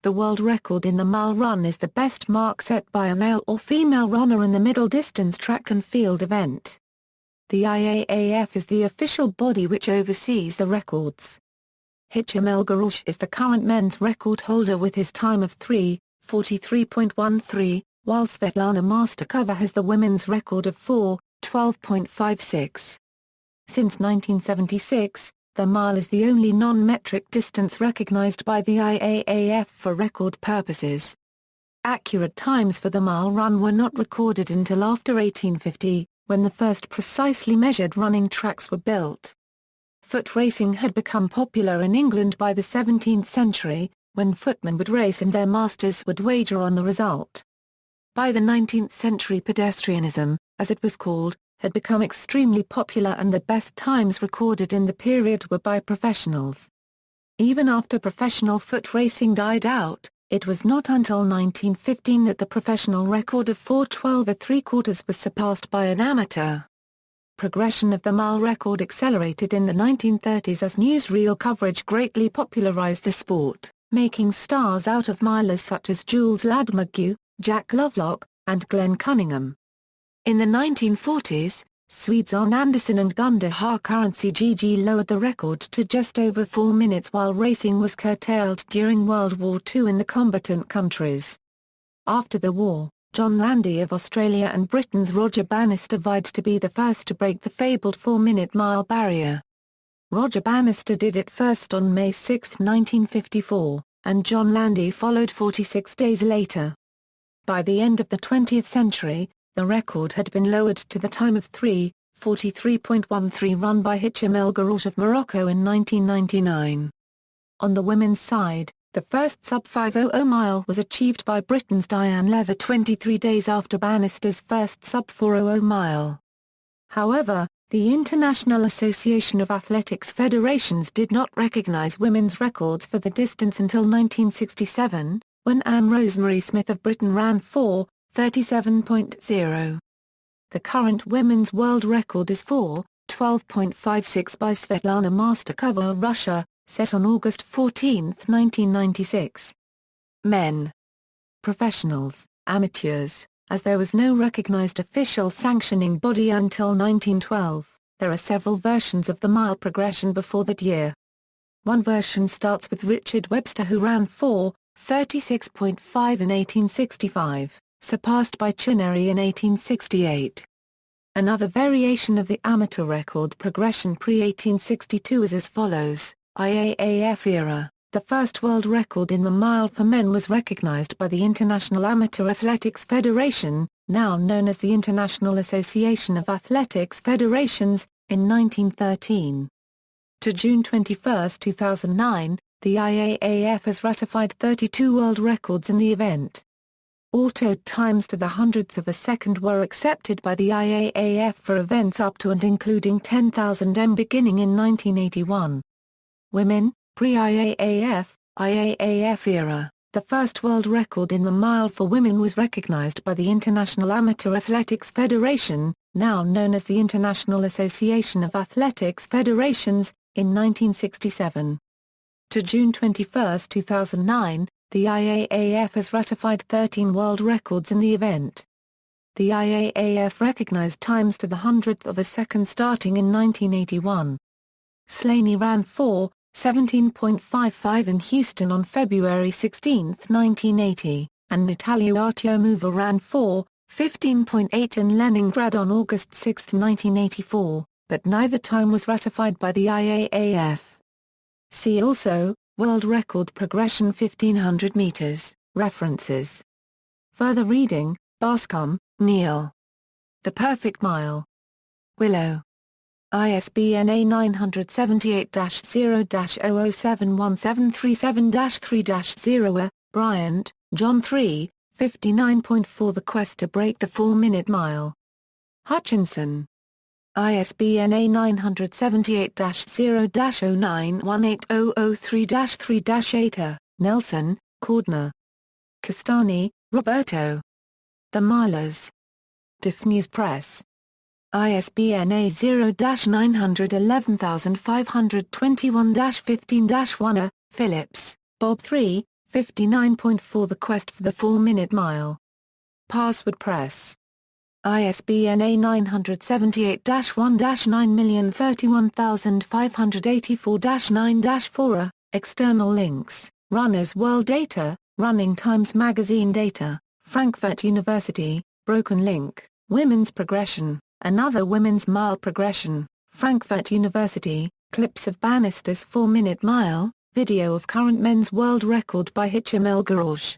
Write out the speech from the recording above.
The world record in the mile run is the best mark set by a male or female runner in the middle distance track and field event. The IAAF is the official body which oversees the records. Hicham El Guerrouj is the current men's record holder with his time of 3:43.13, while Svetlana Masterkova has the women's record of 4:12.56. Since 1976, the mile is the only non-metric distance recognized by the IAAF for record purposes. Accurate times for the mile run were not recorded until after 1850, when the first precisely measured running tracks were built. Foot racing had become popular in England by the 17th century, when footmen would race and their masters would wager on the result. By the 19th century, pedestrianism, as it was called, had become extremely popular, and the best times recorded in the period were by professionals. Even after professional foot racing died out, it was not until 1915 that the professional record of 4:12 was surpassed by an amateur. Progression of the mile record accelerated in the 1930s as newsreel coverage greatly popularized the sport, making stars out of milers such as Jules Ladmergue, Jack Lovelock, and Glenn Cunningham. In the 1940s, Swedes Arne Andersson and Gunnar Currency GG lowered the record to just over 4 minutes, while racing was curtailed during World War II in the combatant countries. After the war, John Landy of Australia and Britain's Roger Bannister vied to be the first to break the fabled 4-minute mile barrier. Roger Bannister did it first on May 6, 1954, and John Landy followed 46 days later. By the end of the 20th century, the record had been lowered to the time of 3:43.13 run by Hicham El Guerrouj of Morocco in 1999. On the women's side, the first sub-5:00 mile was achieved by Britain's Diane Leather 23 days after Bannister's first sub-4:00 mile. However, the International Association of Athletics Federations did not recognise women's records for the distance until 1967, when Anne Rosemary Smith of Britain ran 4:37.0. The current women's world record is 4:12.56 by Svetlana Masterkova of Russia, set on August 14, 1996. Men. Professionals, amateurs. As there was no recognized official sanctioning body until 1912, there are several versions of the mile progression before that year. One version starts with Richard Webster, who ran 4:36.5 in 1865, surpassed by Chinnery in 1868. Another variation of the amateur record progression pre-1862 is as follows. IAAF era. The first world record in the mile for men was recognized by the International Amateur Athletics Federation, now known as the International Association of Athletics Federations, in 1913. To June 21, 2009, the IAAF has ratified 32 world records in the event. Autoed times to the hundredths of a second were accepted by the IAAF for events up to and including 10,000 m beginning in 1981. Women, pre-IAAF, IAAF era. The first world record in the mile for women was recognized by the International Amateur Athletics Federation, now known as the International Association of Athletics Federations, in 1967. To June 21, 2009, the IAAF has ratified 13 world records in the event. The IAAF recognized times to the hundredth of a second starting in 1981. Slaney ran 4:17.55 in Houston on February 16, 1980, and Natalia Artyomova ran 4:15.8 in Leningrad on August 6, 1984, but neither time was ratified by the IAAF. See also, World Record Progression 1500 meters, references. Further reading, Bascom, Neil. The Perfect Mile. Willow. ISBN A978-0-00717337-3-0. Bryant, John 3, 59.4 The Quest to Break the 4-Minute Mile. Hutchinson. ISBN A978-0-09180003-3-8. Nelson, Cordner. Castani, Roberto. The Milers. Diffnews Press. ISBN A0-911521-15-1. Phillips, Bob 3, 59.4 The quest for the 4-minute mile. Password Press. ISBN A978-1-9031584-9-4. External links, Runner's World Data, Running Times Magazine Data, Frankfurt University, Broken Link, Women's Progression, Another Women's Mile Progression, Frankfurt University, Clips of Bannister's 4-minute mile, video of current men's world record by Hicham El Guerrouj.